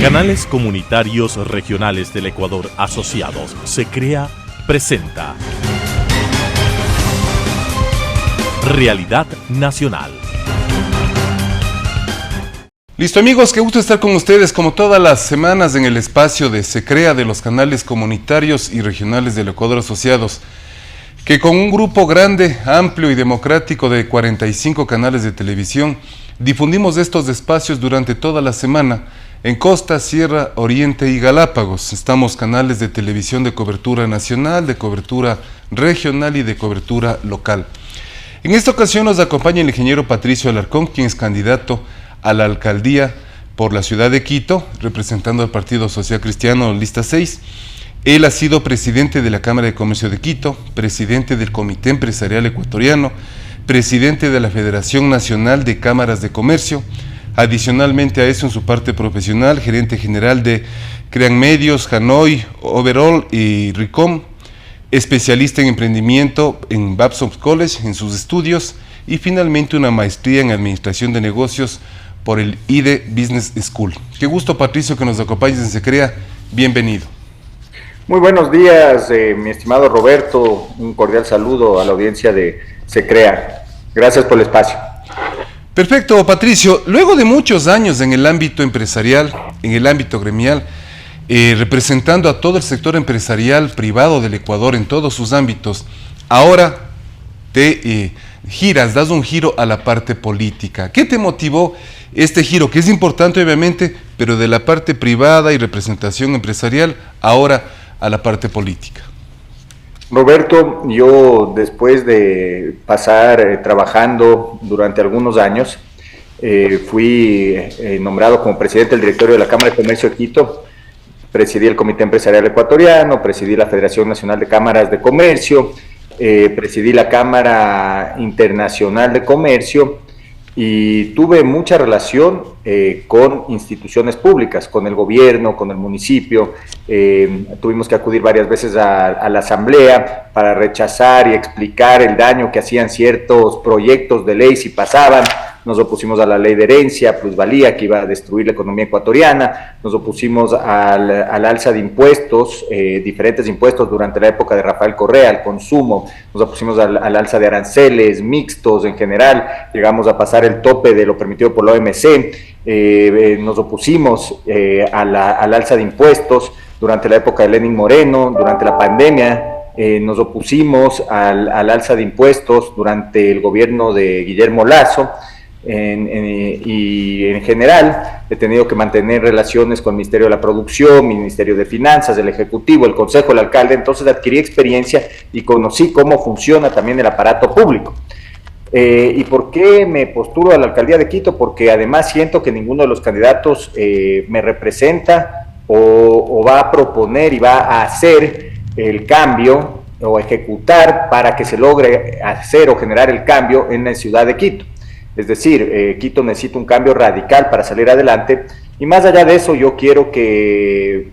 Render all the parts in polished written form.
Canales Comunitarios Regionales del Ecuador Asociados, SECREA, presenta Realidad Nacional. Listo amigos, qué gusto estar con ustedes como todas las semanas en el espacio de SECREA de los Canales Comunitarios y Regionales del Ecuador Asociados, que con un grupo grande, amplio y democrático de 45 canales de televisión, difundimos estos espacios durante toda la semana en Costa, Sierra, Oriente y Galápagos. Estamos canales de televisión de cobertura nacional, de cobertura regional y de cobertura local. En esta ocasión nos acompaña el ingeniero Patricio Alarcón, quien es candidato a la alcaldía por la ciudad de Quito, representando al Partido Social Cristiano Lista 6. Él ha sido presidente de la Cámara de Comercio de Quito, presidente del Comité Empresarial Ecuatoriano, presidente de la Federación Nacional de Cámaras de Comercio. Adicionalmente a eso, en su parte profesional, gerente general de Crean Medios, Hanoi, Overall y RICOM, especialista en emprendimiento en Babson College en sus estudios y finalmente una maestría en Administración de Negocios por el IDE Business School. Qué gusto, Patricio, que nos acompañes en SECREA. Bienvenido. Muy buenos días, mi estimado Roberto. Un cordial saludo a la audiencia de SECREA. Gracias por el espacio. Perfecto, Patricio. Luego de muchos años en el ámbito empresarial, en el ámbito gremial, representando a todo el sector empresarial privado del Ecuador en todos sus ámbitos, ahora te das un giro a la parte política. ¿Qué te motivó este giro? Que es importante obviamente, pero de la parte privada y representación empresarial, ahora a la parte política. Roberto, yo después de pasar trabajando durante algunos años, fui nombrado como presidente del directorio de la Cámara de Comercio de Quito, presidí el Comité Empresarial Ecuatoriano, presidí la Federación Nacional de Cámaras de Comercio, presidí la Cámara Internacional de Comercio y tuve mucha relación con instituciones públicas, con el gobierno, con el municipio. Tuvimos que acudir varias veces a la asamblea para rechazar y explicar el daño que hacían ciertos proyectos de ley si pasaban. Nos opusimos a la ley de herencia, plusvalía, que iba a destruir la economía ecuatoriana. Nos opusimos al alza de impuestos, diferentes impuestos durante la época de Rafael Correa, al consumo. Nos opusimos al alza de aranceles, mixtos en general. Llegamos a pasar el tope de lo permitido por la OMC. Nos opusimos al alza de impuestos durante la época de Lenín Moreno, durante la pandemia. Nos opusimos al alza de impuestos durante el gobierno de Guillermo Lasso. Y en general he tenido que mantener relaciones con el Ministerio de la Producción, Ministerio de Finanzas, el Ejecutivo, el Consejo, el Alcalde. Entonces adquirí experiencia y conocí cómo funciona también el aparato público. ¿Y por qué me postulo a la alcaldía de Quito? Porque además siento que ninguno de los candidatos me representa o va a proponer y va a hacer el cambio o ejecutar para que se logre hacer o generar el cambio en la ciudad de Quito. Es decir, Quito necesita un cambio radical para salir adelante y más allá de eso yo quiero que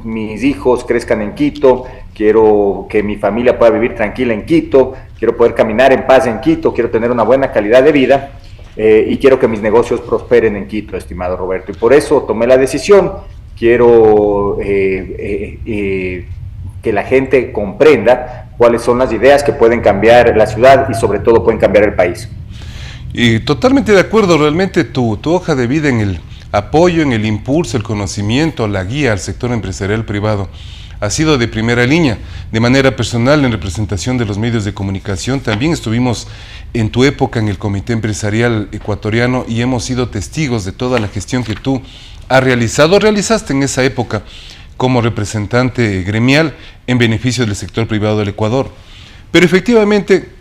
mis hijos crezcan en Quito, quiero que mi familia pueda vivir tranquila en Quito, quiero poder caminar en paz en Quito, quiero tener una buena calidad de vida y quiero que mis negocios prosperen en Quito, estimado Roberto. Y por eso tomé la decisión, quiero que la gente comprenda cuáles son las ideas que pueden cambiar la ciudad y sobre todo pueden cambiar el país. Y totalmente de acuerdo, realmente tu hoja de vida en el apoyo, en el impulso, el conocimiento, la guía al sector empresarial privado ha sido de primera línea. De manera personal, en representación de los medios de comunicación, también estuvimos en tu época en el Comité Empresarial Ecuatoriano y hemos sido testigos de toda la gestión que tú realizaste en esa época como representante gremial en beneficio del sector privado del Ecuador. Pero efectivamente,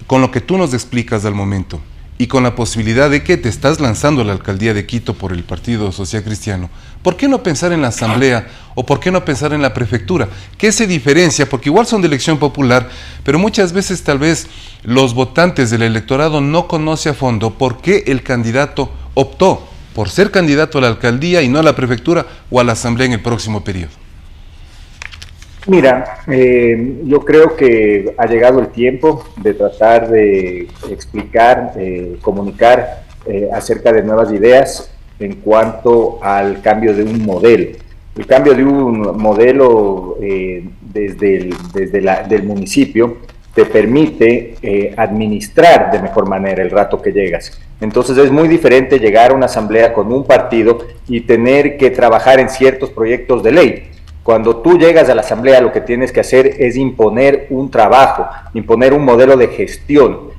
con lo que tú nos explicas al momento y con la posibilidad de que te estás lanzando a la alcaldía de Quito por el Partido Social Cristiano, ¿por qué no pensar en la asamblea o por qué no pensar en la prefectura? ¿Qué se diferencia? Porque igual son de elección popular, pero muchas veces tal vez los votantes del electorado no conocen a fondo por qué el candidato optó por ser candidato a la alcaldía y no a la prefectura o a la asamblea en el próximo periodo. Mira, yo creo que ha llegado el tiempo de tratar de explicar, comunicar acerca de nuevas ideas. en cuanto al cambio de un modelo. El cambio de un modelo del municipio te permite administrar de mejor manera el rato que llegas. Entonces es muy diferente llegar a una asamblea con un partido y tener que trabajar en ciertos proyectos de ley. Cuando tú llegas a la asamblea, lo que tienes que hacer es imponer un trabajo, imponer un modelo de gestión,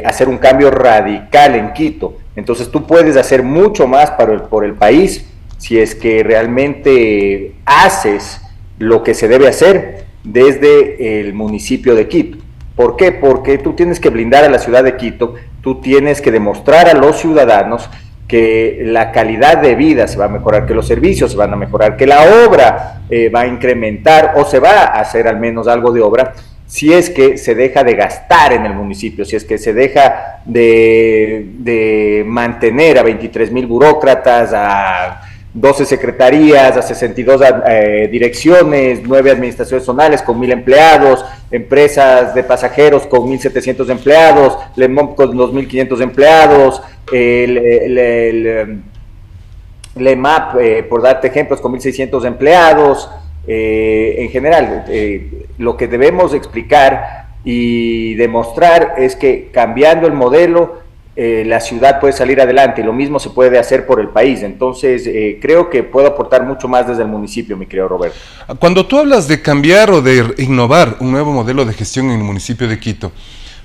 hacer un cambio radical en Quito. Entonces tú puedes hacer mucho más por el país si es que realmente haces lo que se debe hacer desde el municipio de Quito. ¿Por qué? Porque tú tienes que blindar a la ciudad de Quito, tú tienes que demostrar a los ciudadanos que la calidad de vida se va a mejorar, que los servicios se van a mejorar, que la obra va a incrementar o se va a hacer al menos algo de obra, si es que se deja de gastar en el municipio, si es que se deja de mantener a 23,000 burócratas, a 12 secretarías, a 62 direcciones, 9 administraciones zonales con 1,000 empleados, empresas de pasajeros con 1,700 empleados, LEMOP con 2,500 empleados, LEMAP, por darte ejemplos, con 1,600 empleados. En general, lo que debemos explicar y demostrar es que cambiando el modelo, la ciudad puede salir adelante y lo mismo se puede hacer por el país. Entonces, creo que puedo aportar mucho más desde el municipio, mi querido Roberto. Cuando tú hablas de cambiar o de innovar un nuevo modelo de gestión en el municipio de Quito,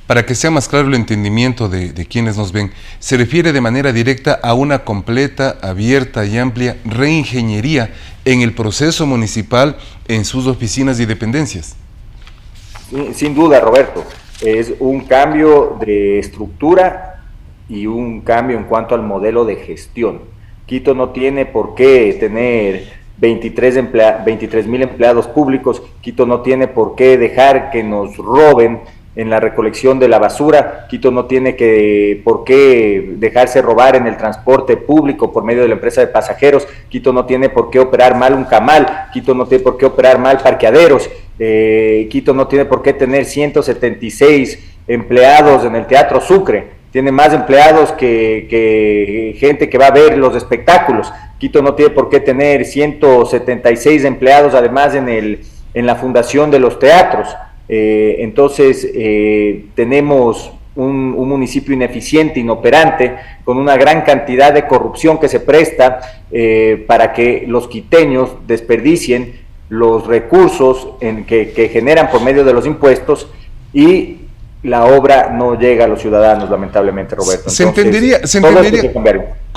para que sea más claro el entendimiento de quienes nos ven, se refiere de manera directa a una completa, abierta y amplia reingeniería en el proceso municipal en sus oficinas y dependencias. Sin duda, Roberto, es un cambio de estructura y un cambio en cuanto al modelo de gestión. Quito no tiene por qué tener 23,000 empleados públicos, Quito no tiene por qué dejar que nos roben en la recolección de la basura, Quito no tiene por qué dejarse robar en el transporte público por medio de la empresa de pasajeros, Quito no tiene por qué operar mal un camal, Quito no tiene por qué operar mal parqueaderos, Quito no tiene por qué tener 176 empleados en el Teatro Sucre, tiene más empleados que gente que va a ver los espectáculos, Quito no tiene por qué tener 176 empleados además en la fundación de los teatros. Entonces tenemos un municipio ineficiente, inoperante, con una gran cantidad de corrupción que se presta para que los quiteños desperdicien los recursos que generan por medio de los impuestos y la obra no llega a los ciudadanos, lamentablemente, Roberto. Se entendería,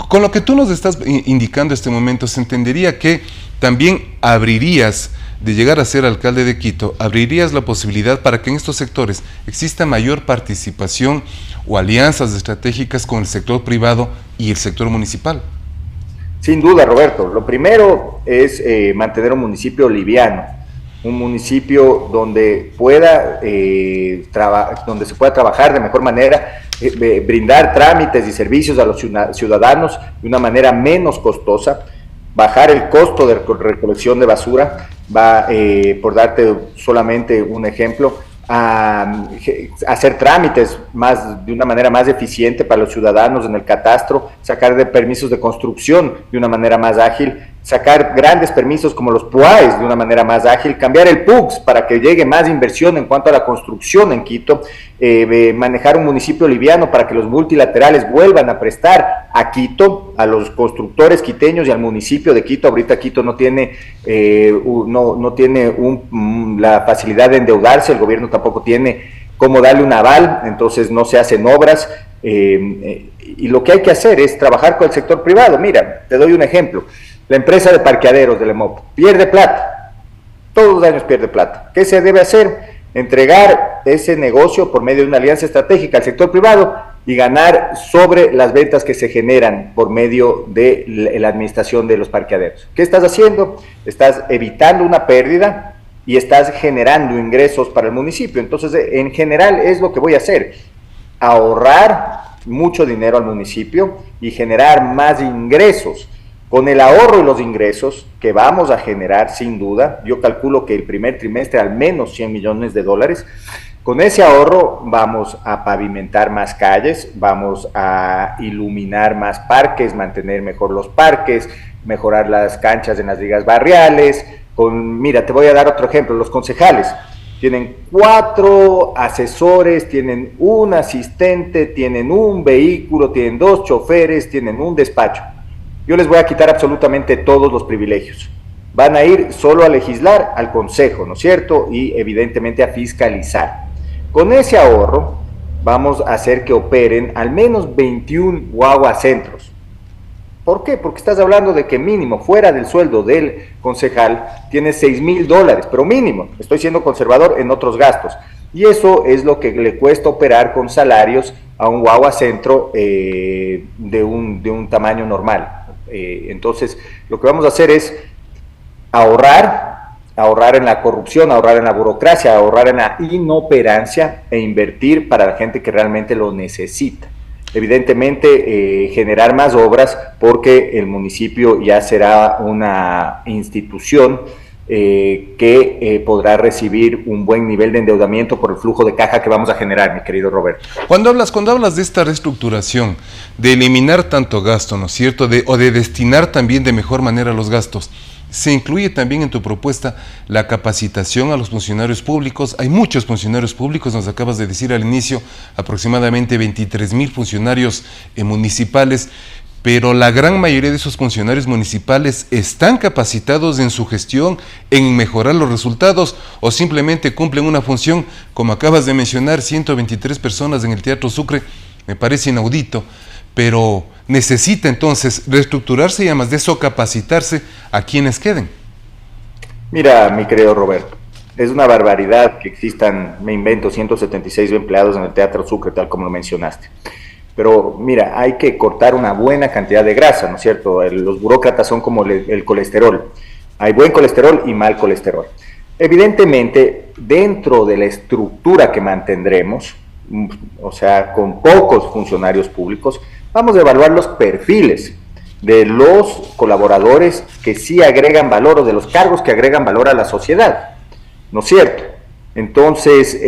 con lo que tú nos estás indicando en este momento, se entendería que también abrirías, de llegar a ser alcalde de Quito, abrirías la posibilidad para que en estos sectores exista mayor participación o alianzas estratégicas con el sector privado y el sector municipal. Sin duda, Roberto. Lo primero es mantener un municipio liviano, un municipio donde donde se pueda trabajar de mejor manera, brindar trámites y servicios a los ciudadanos de una manera menos costosa, bajar el costo de recolección de basura, por darte solamente un ejemplo, a hacer trámites de una manera más eficiente para los ciudadanos en el catastro, sacar de permisos de construcción de una manera más ágil, sacar grandes permisos como los PUAES de una manera más ágil, cambiar el PUCS para que llegue más inversión en cuanto a la construcción en Quito, manejar un municipio liviano para que los multilaterales vuelvan a prestar a Quito, a los constructores quiteños y al municipio de Quito. Ahorita Quito no tiene, la facilidad de endeudarse, el gobierno tampoco tiene cómo darle un aval, entonces no se hacen obras, y lo que hay que hacer es trabajar con el sector privado. Mira, te doy un ejemplo. La empresa de parqueaderos de LEMOP pierde plata, todos los años pierde plata. ¿Qué se debe hacer? Entregar ese negocio por medio de una alianza estratégica al sector privado y ganar sobre las ventas que se generan por medio de la administración de los parqueaderos. ¿Qué estás haciendo? Estás evitando una pérdida y estás generando ingresos para el municipio. Entonces, en general, es lo que voy a hacer: ahorrar mucho dinero al municipio y generar más ingresos. Con el ahorro y los ingresos que vamos a generar, sin duda, yo calculo que el primer trimestre al menos $100 millones, Con ese ahorro vamos a pavimentar más calles, vamos a iluminar más parques, mantener mejor los parques, mejorar las canchas en las ligas barriales. Mira, te voy a dar otro ejemplo, los concejales tienen 4 asesores, tienen un asistente, tienen un vehículo, tienen 2 choferes, tienen un despacho. Yo les voy a quitar absolutamente todos los privilegios. Van a ir solo a legislar al consejo, ¿no es cierto? Y evidentemente a fiscalizar. Con ese ahorro vamos a hacer que operen al menos 21 guaguacentros. ¿Por qué? Porque estás hablando de que mínimo, fuera del sueldo del concejal, tienes $6,000, pero mínimo, estoy siendo conservador en otros gastos. Y eso es lo que le cuesta operar con salarios a un guaguacentro de un tamaño normal. Entonces, lo que vamos a hacer es ahorrar en la corrupción, ahorrar en la burocracia, ahorrar en la inoperancia e invertir para la gente que realmente lo necesita. Evidentemente, generar más obras porque el municipio ya será una institución que podrá recibir un buen nivel de endeudamiento por el flujo de caja que vamos a generar, mi querido Roberto. Cuando hablas de esta reestructuración, de eliminar tanto gasto, ¿no es cierto?, o de destinar también de mejor manera los gastos, ¿se incluye también en tu propuesta la capacitación a los funcionarios públicos? Hay muchos funcionarios públicos, nos acabas de decir al inicio, aproximadamente 23,000 funcionarios municipales, pero la gran mayoría de esos funcionarios municipales ¿están capacitados en su gestión, en mejorar los resultados, o simplemente cumplen una función? Como acabas de mencionar, 123 personas en el Teatro Sucre, me parece inaudito, pero necesita entonces reestructurarse y además de eso capacitarse a quienes queden. Mira, mi querido Roberto, es una barbaridad que existan, me invento, 176 empleados en el Teatro Sucre, tal como lo mencionaste. Pero mira, hay que cortar una buena cantidad de grasa, ¿no es cierto? Los burócratas son como el colesterol. Hay buen colesterol y mal colesterol. Evidentemente, dentro de la estructura que mantendremos, o sea, con pocos funcionarios públicos, vamos a evaluar los perfiles de los colaboradores que sí agregan valor o de los cargos que agregan valor a la sociedad, ¿no es cierto? Entonces,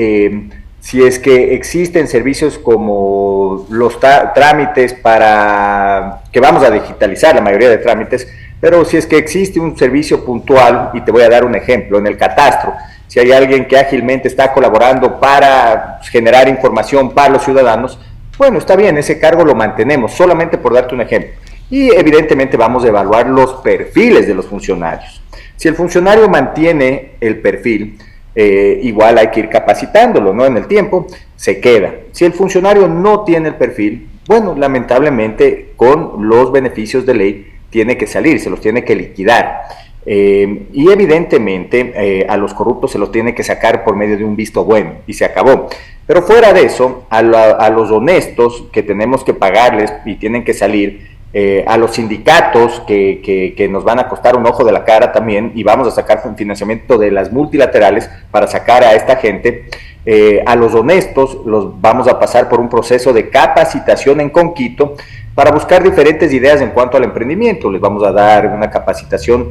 si es que existen servicios como los trámites que vamos a digitalizar la mayoría de trámites, pero si es que existe un servicio puntual, y te voy a dar un ejemplo, en el catastro, si hay alguien que ágilmente está colaborando para generar información para los ciudadanos, bueno, está bien, ese cargo lo mantenemos, solamente por darte un ejemplo. Y evidentemente vamos a evaluar los perfiles de los funcionarios. Si el funcionario mantiene el perfil, igual hay que ir capacitándolo, ¿no? En el tiempo se queda. Si el funcionario no tiene el perfil, bueno, lamentablemente con los beneficios de ley tiene que salir, se los tiene que liquidar. Y evidentemente a los corruptos se los tiene que sacar por medio de un visto bueno, y se acabó. Pero fuera de eso, a los honestos que tenemos que pagarles y tienen que salir, a los sindicatos que nos van a costar un ojo de la cara también, y vamos a sacar financiamiento de las multilaterales para sacar a esta gente, a los honestos los vamos a pasar por un proceso de capacitación en Conquito para buscar diferentes ideas en cuanto al emprendimiento. Les vamos a dar una capacitación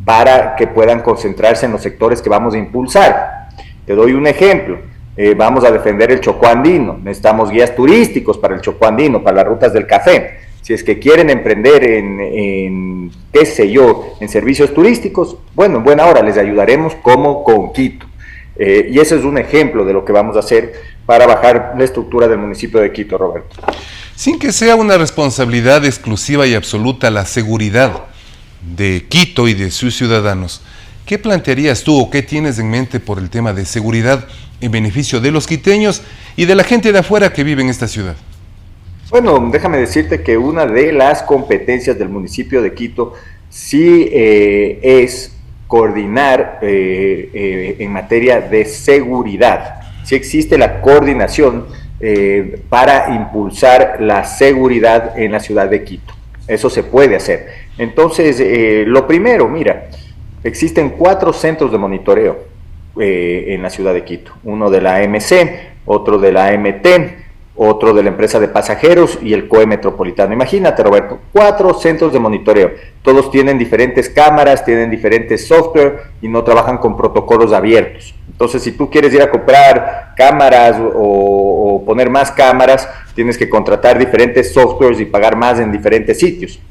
para que puedan concentrarse en los sectores que vamos a impulsar. Te doy un ejemplo. Vamos a defender el Chocó Andino, necesitamos guías turísticos para el Chocó Andino, para las rutas del café. Si es que quieren emprender en qué sé yo, en servicios turísticos, bueno, en buena hora les ayudaremos como Conquito. Y ese es un ejemplo de lo que vamos a hacer para bajar la estructura del municipio de Quito, Roberto. Sin que sea una responsabilidad exclusiva y absoluta la seguridad de Quito y de sus ciudadanos, ¿qué plantearías tú o qué tienes en mente por el tema de seguridad en beneficio de los quiteños y de la gente de afuera que vive en esta ciudad? Bueno, déjame decirte que una de las competencias del municipio de Quito sí es coordinar en materia de seguridad. Sí existe la coordinación para impulsar la seguridad en la ciudad de Quito. Eso se puede hacer. Entonces, lo primero, mira, existen 4 centros de monitoreo en la ciudad de Quito. Uno de la AMC, otro de la AMT, otro de la empresa de pasajeros y el COE Metropolitano. Imagínate, Roberto, 4 centros de monitoreo. Todos tienen diferentes cámaras, tienen diferentes software y no trabajan con protocolos abiertos. Entonces, si tú quieres ir a comprar cámaras o poner más cámaras, tienes que contratar diferentes softwares y pagar más en diferentes sitios.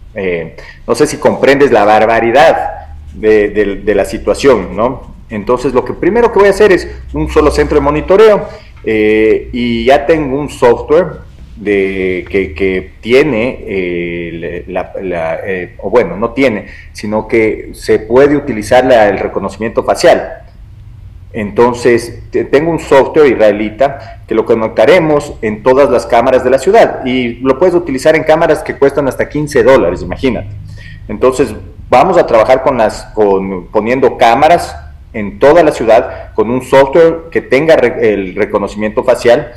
No sé si comprendes la barbaridad de la situación, ¿no? Entonces, lo que primero que voy a hacer es un solo centro de monitoreo. Y ya tengo un software que tiene, o bueno, no tiene, sino que se puede utilizar el reconocimiento facial. Entonces, tengo un software israelita que lo conectaremos en todas las cámaras de la ciudad y lo puedes utilizar en cámaras que cuestan hasta $15, imagínate. Entonces, vamos a trabajar poniendo cámaras en toda la ciudad con un software que tenga el reconocimiento facial.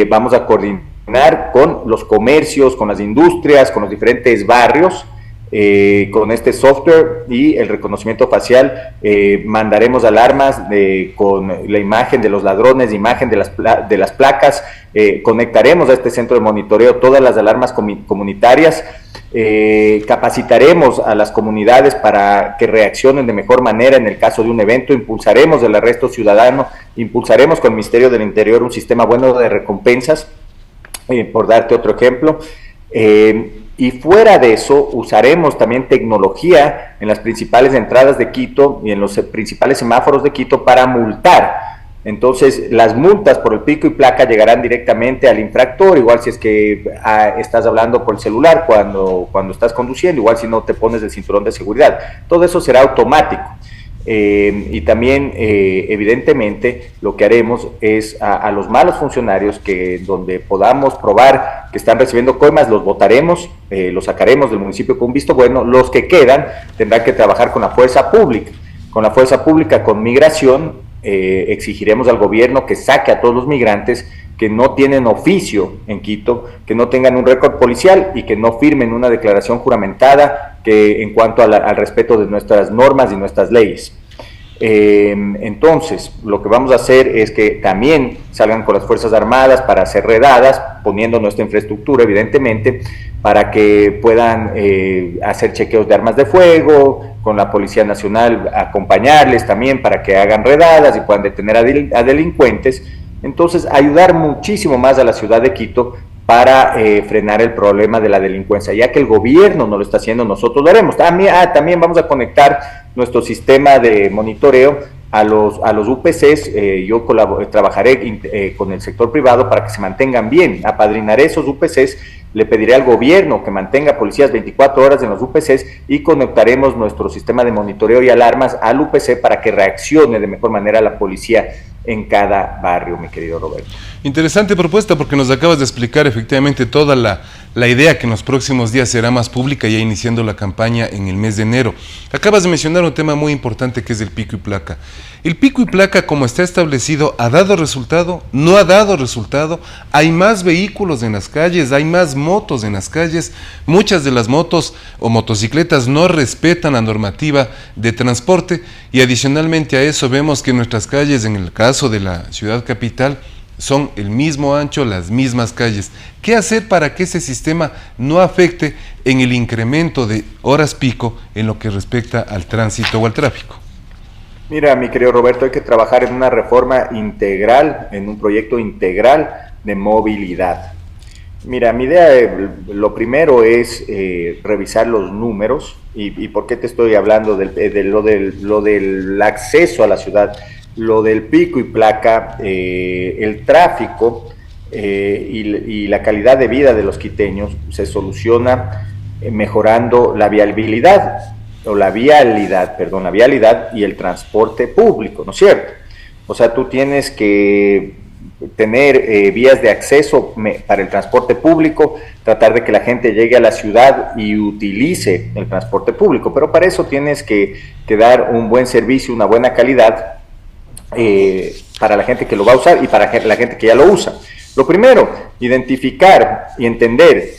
Vamos a coordinar con los comercios, con las industrias, con los diferentes barrios, con este software y el reconocimiento facial. Mandaremos alarmas con la imagen de los ladrones, imagen de las placas. Conectaremos a este centro de monitoreo todas las alarmas comunitarias. Capacitaremos a las comunidades para que reaccionen de mejor manera en el caso de un evento, impulsaremos el arresto ciudadano, impulsaremos con el Ministerio del Interior un sistema bueno de recompensas, por darte otro ejemplo, y fuera de eso usaremos también tecnología en las principales entradas de Quito y en los principales semáforos de Quito para multar. Entonces, las multas por el pico y placa llegarán directamente al infractor, igual si es que estás hablando por el celular cuando estás conduciendo, igual si no te pones el cinturón de seguridad. Todo eso será automático. Y también, evidentemente, lo que haremos es a los malos funcionarios donde podamos probar que están recibiendo coimas, los votaremos, los sacaremos del municipio con visto bueno. Los que quedan tendrán que trabajar con la fuerza pública. Con migración, exigiremos al gobierno que saque a todos los migrantes que no tienen oficio en Quito, que no tengan un récord policial y que no firmen una declaración juramentada en cuanto al respeto de nuestras normas y nuestras leyes. Entonces, lo que vamos a hacer es que también salgan con las Fuerzas Armadas para hacer redadas, poniendo nuestra infraestructura, evidentemente, para que puedan hacer chequeos de armas de fuego, con la Policía Nacional acompañarles también para que hagan redadas y puedan detener a delincuentes. Entonces, ayudar muchísimo más a la ciudad de Quito para frenar el problema de la delincuencia, ya que el gobierno no lo está haciendo, nosotros lo haremos. También vamos a conectar nuestro sistema de monitoreo a los UPCs. Yo trabajaré con el sector privado para que se mantengan bien, apadrinaré esos UPCs, le pediré al gobierno que mantenga policías 24 horas en los UPCs y conectaremos nuestro sistema de monitoreo y alarmas al UPC para que reaccione de mejor manera la policía en cada barrio, mi querido Roberto. Interesante propuesta, porque nos acabas de explicar efectivamente toda la idea que en los próximos días será más pública, ya iniciando la campaña en el mes de enero. Acabas de mencionar un tema muy importante que es el pico y placa. ¿El pico y placa, como está establecido, ha dado resultado? ¿No ha dado resultado? ¿Hay más vehículos en las calles? ¿Hay más motos en las calles? Muchas de las motos o motocicletas no respetan la normativa de transporte, y adicionalmente a eso vemos que nuestras calles, en el caso de la ciudad capital, son el mismo ancho, las mismas calles. ¿Qué hacer para que ese sistema no afecte en el incremento de horas pico en lo que respecta al tránsito o al tráfico? Mira, mi querido Roberto, hay que trabajar en una reforma integral, en un proyecto integral de movilidad. Mira, mi idea, lo primero es revisar los números. ¿Y por qué te estoy hablando de lo del acceso a la ciudad? Lo del pico y placa, el tráfico y la calidad de vida de los quiteños se soluciona mejorando la vialidad y el transporte público, ¿no es cierto? O sea, tú tienes que tener vías de acceso para el transporte público, tratar de que la gente llegue a la ciudad y utilice el transporte público, pero para eso tienes que dar un buen servicio, una buena calidad para la gente que lo va a usar y para la gente que ya lo usa. Lo primero, identificar y entender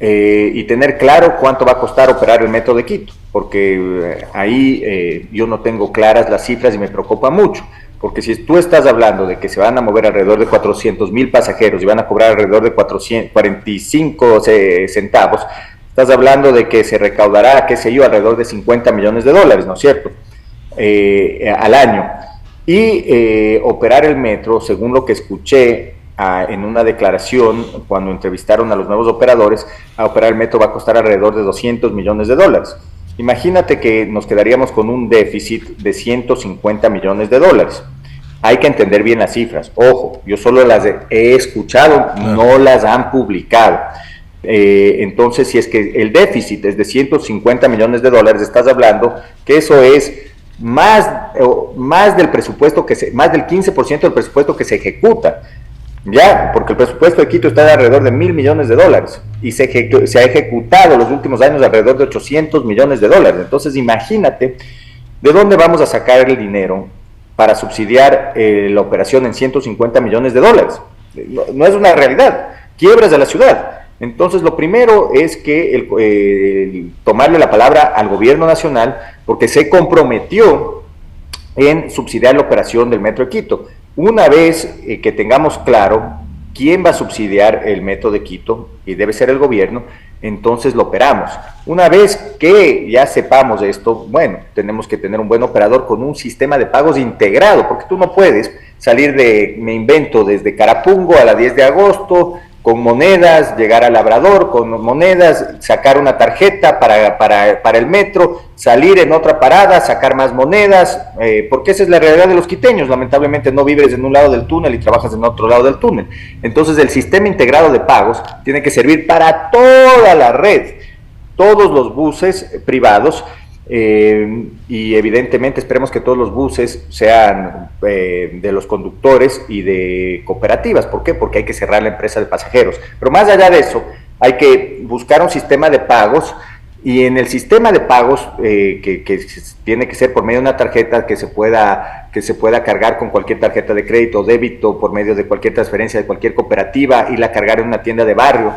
y tener claro cuánto va a costar operar el metro de Quito, porque ahí yo no tengo claras las cifras y me preocupa mucho. porque si tú estás hablando de que se van a mover alrededor de 400,000 pasajeros y van a cobrar alrededor de 45 centavos, estás hablando de que se recaudará, qué sé yo, alrededor de 50 millones de dólares, ¿no es cierto?, al año. Y operar el metro, según lo que escuché en una declaración cuando entrevistaron a los nuevos operadores, a operar el metro va a costar alrededor de 200 millones de dólares. Imagínate que nos quedaríamos con un déficit de 150 millones de dólares. Hay que entender bien las cifras. Ojo, yo solo las he escuchado, no las han publicado. Entonces, si es que el déficit es de 150 millones de dólares, estás hablando que eso es más del presupuesto más del 15% del presupuesto que se ejecuta. Ya, porque el presupuesto de Quito está de alrededor de 1.000 millones de dólares y se ha ejecutado los últimos años alrededor de 800 millones de dólares. Entonces, imagínate de dónde vamos a sacar el dinero para subsidiar la operación en 150 millones de dólares. No es una realidad. Quiebras de la ciudad. Entonces, lo primero es que tomarle la palabra al gobierno nacional, porque se comprometió en subsidiar la operación del Metro de Quito. Una vez que tengamos claro quién va a subsidiar el Metro de Quito, y debe ser el gobierno, entonces lo operamos. Una vez que ya sepamos esto, bueno, tenemos que tener un buen operador con un sistema de pagos integrado, porque tú no puedes salir me invento, desde Carapungo a la 10 de agosto, con monedas, llegar al Labrador con monedas, sacar una tarjeta para el metro, salir en otra parada, sacar más monedas, porque esa es la realidad de los quiteños. Lamentablemente no vives en un lado del túnel y trabajas en otro lado del túnel. Entonces el sistema integrado de pagos tiene que servir para toda la red, todos los buses privados, y evidentemente esperemos que todos los buses sean de los conductores y de cooperativas. ¿Por qué? Porque hay que cerrar la empresa de pasajeros. Pero más allá de eso, hay que buscar un sistema de pagos, y en el sistema de pagos que tiene que ser por medio de una tarjeta que se pueda cargar con cualquier tarjeta de crédito o débito, por medio de cualquier transferencia de cualquier cooperativa, y la cargar en una tienda de barrio.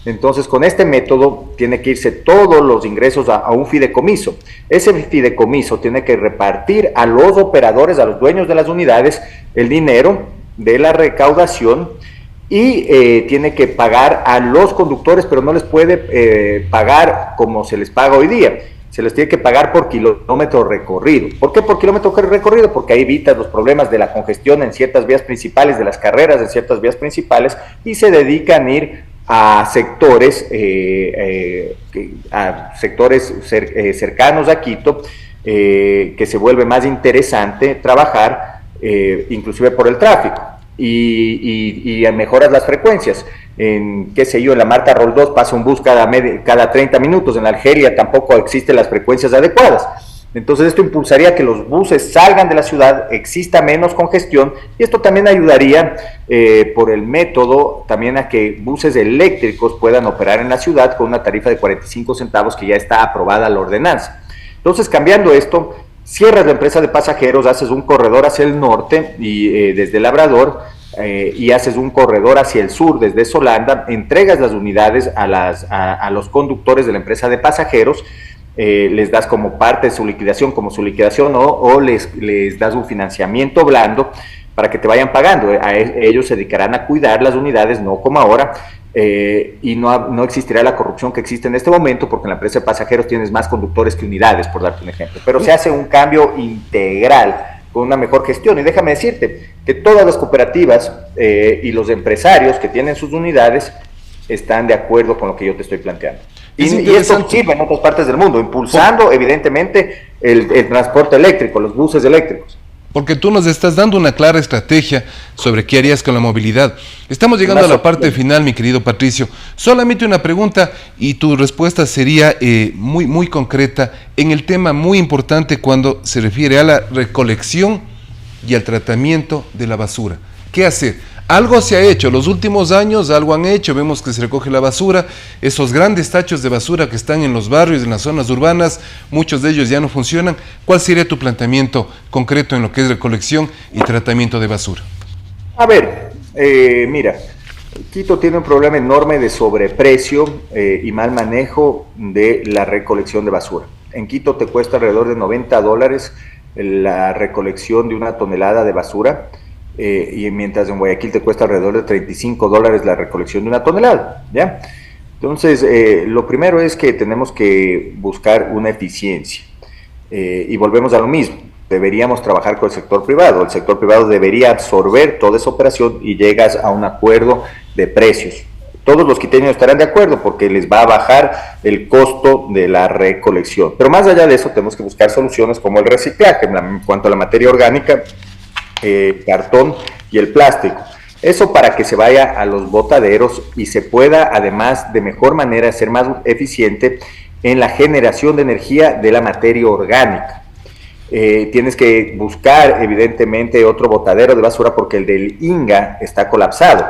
Entonces, con este método tiene que irse todos los ingresos a un fideicomiso. Ese fideicomiso tiene que repartir a los operadores, a los dueños de las unidades, el dinero de la recaudación, y tiene que pagar a los conductores, pero no les puede pagar como se les paga hoy día. Se les tiene que pagar por kilómetro recorrido. ¿Por qué por kilómetro recorrido? Porque ahí evitas los problemas de la congestión en ciertas vías principales, de las carreras en ciertas vías principales, y se dedican a ir a sectores, cercanos a Quito, que se vuelve más interesante trabajar, inclusive por el tráfico, y mejoras las frecuencias. En, qué sé yo, en la Marta Roldós pasa un bus cada 30 minutos, en la Argelia tampoco existen las frecuencias adecuadas. Entonces esto impulsaría que los buses salgan de la ciudad, exista menos congestión, y esto también ayudaría por el método también a que buses eléctricos puedan operar en la ciudad con una tarifa de 45 centavos que ya está aprobada la ordenanza. Entonces, cambiando esto, cierras la empresa de pasajeros, haces un corredor hacia el norte y desde Labrador, y haces un corredor hacia el sur desde Solanda, entregas las unidades a los conductores de la empresa de pasajeros, les das como parte de su liquidación, o les das un financiamiento blando para que te vayan pagando. Ellos se dedicarán a cuidar las unidades, no como ahora, y no existirá la corrupción que existe en este momento, porque en la empresa de pasajeros tienes más conductores que unidades, por darte un ejemplo. Pero se hace un cambio integral, con una mejor gestión. Y déjame decirte que todas las cooperativas y los empresarios que tienen sus unidades están de acuerdo con lo que yo te estoy planteando. Y esto sirve en otras partes del mundo, impulsando evidentemente el transporte eléctrico, los buses eléctricos. Porque tú nos estás dando una clara estrategia sobre qué harías con la movilidad. Estamos llegando a la parte final, mi querido Patricio. Solamente una pregunta, y tu respuesta sería muy concreta en el tema muy importante cuando se refiere a la recolección y al tratamiento de la basura. ¿Qué hacer? Algo se ha hecho, los últimos años algo han hecho, vemos que se recoge la basura, esos grandes tachos de basura que están en los barrios, en las zonas urbanas, muchos de ellos ya no funcionan. ¿Cuál sería tu planteamiento concreto en lo que es recolección y tratamiento de basura? A ver, mira, Quito tiene un problema enorme de sobreprecio y mal manejo de la recolección de basura. En Quito te cuesta alrededor de $90 la recolección de una tonelada de basura, y mientras en Guayaquil te cuesta alrededor de $35 la recolección de una tonelada, ¿ya? Entonces, lo primero es que tenemos que buscar una eficiencia, y volvemos a lo mismo. Deberíamos trabajar con el sector privado. El sector privado debería absorber toda esa operación y llegas a un acuerdo de precios. Todos los quiteños estarán de acuerdo porque les va a bajar el costo de la recolección. Pero más allá de eso, tenemos que buscar soluciones como el reciclaje en cuanto a la materia orgánica, cartón y el plástico. Eso para que se vaya a los botaderos y se pueda, además, de mejor manera, ser más eficiente en la generación de energía de la materia orgánica. Tienes que buscar evidentemente otro botadero de basura porque el del INGA está colapsado.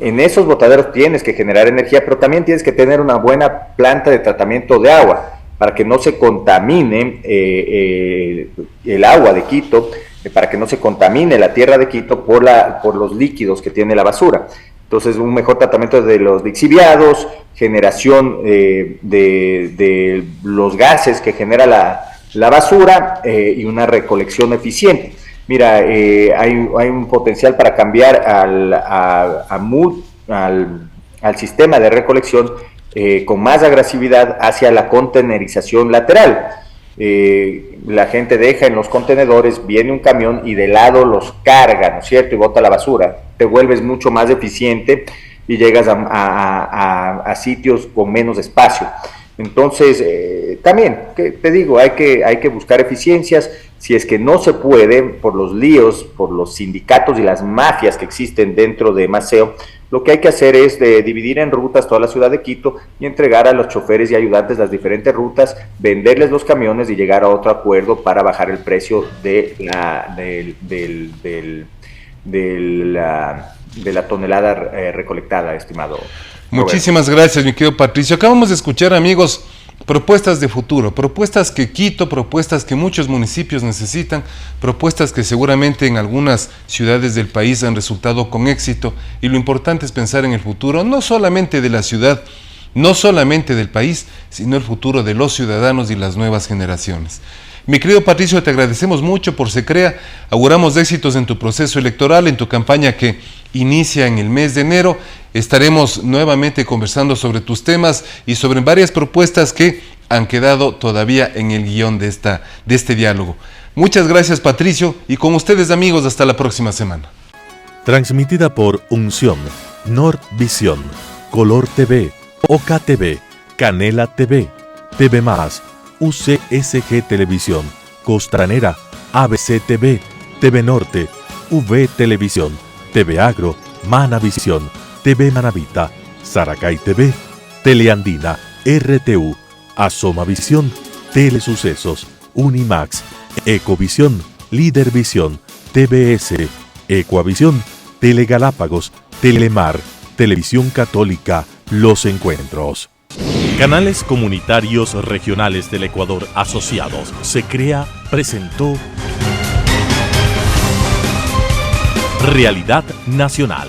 En esos botaderos tienes que generar energía, pero también tienes que tener una buena planta de tratamiento de agua para que no se contamine el agua de Quito, para que no se contamine la tierra de Quito por los líquidos que tiene la basura. Entonces, un mejor tratamiento de los lixiviados, generación de los gases que genera la basura, y una recolección eficiente. Mira, hay un potencial para cambiar al sistema de recolección con más agresividad hacia la contenerización lateral. La gente deja en los contenedores, viene un camión y de lado los carga, ¿no es cierto? Y bota la basura. Te vuelves mucho más eficiente y llegas a sitios con menos espacio. Entonces, también, te digo, hay que buscar eficiencias. Si es que no se puede, por los líos, por los sindicatos y las mafias que existen dentro de Maceo, lo que hay que hacer es dividir en rutas toda la ciudad de Quito y entregar a los choferes y ayudantes las diferentes rutas, venderles los camiones y llegar a otro acuerdo para bajar el precio de la tonelada recolectada, estimado. Muchísimas gracias, mi querido Patricio. Acabamos de escuchar, amigos, propuestas de futuro, propuestas que Quito, propuestas que muchos municipios necesitan, propuestas que seguramente en algunas ciudades del país han resultado con éxito, y lo importante es pensar en el futuro, no solamente de la ciudad, no solamente del país, sino el futuro de los ciudadanos y las nuevas generaciones. Mi querido Patricio, te agradecemos mucho por Se Crea, auguramos éxitos en tu proceso electoral, en tu campaña que inicia en el mes de enero. Estaremos nuevamente conversando sobre tus temas y sobre varias propuestas que han quedado todavía en el guión de este diálogo. Muchas gracias, Patricio, y con ustedes, amigos, hasta la próxima semana. Transmitida por Unción, Nordvisión, Color TV, Oca TV, Canela TV, TV+, UCSG Televisión, Costranera, ABC TV, TV Norte, V Televisión, TV Agro, Manavisión, TV Manavita, Saracay TV, Teleandina, RTU, Asomavisión, Telesucesos, Unimax, Ecovisión, Lidervisión, TVS, Ecuavisión, Telegalápagos, Telemar, Televisión Católica, Los Encuentros. Canales Comunitarios Regionales del Ecuador Asociados. Se Crea presentó Realidad Nacional.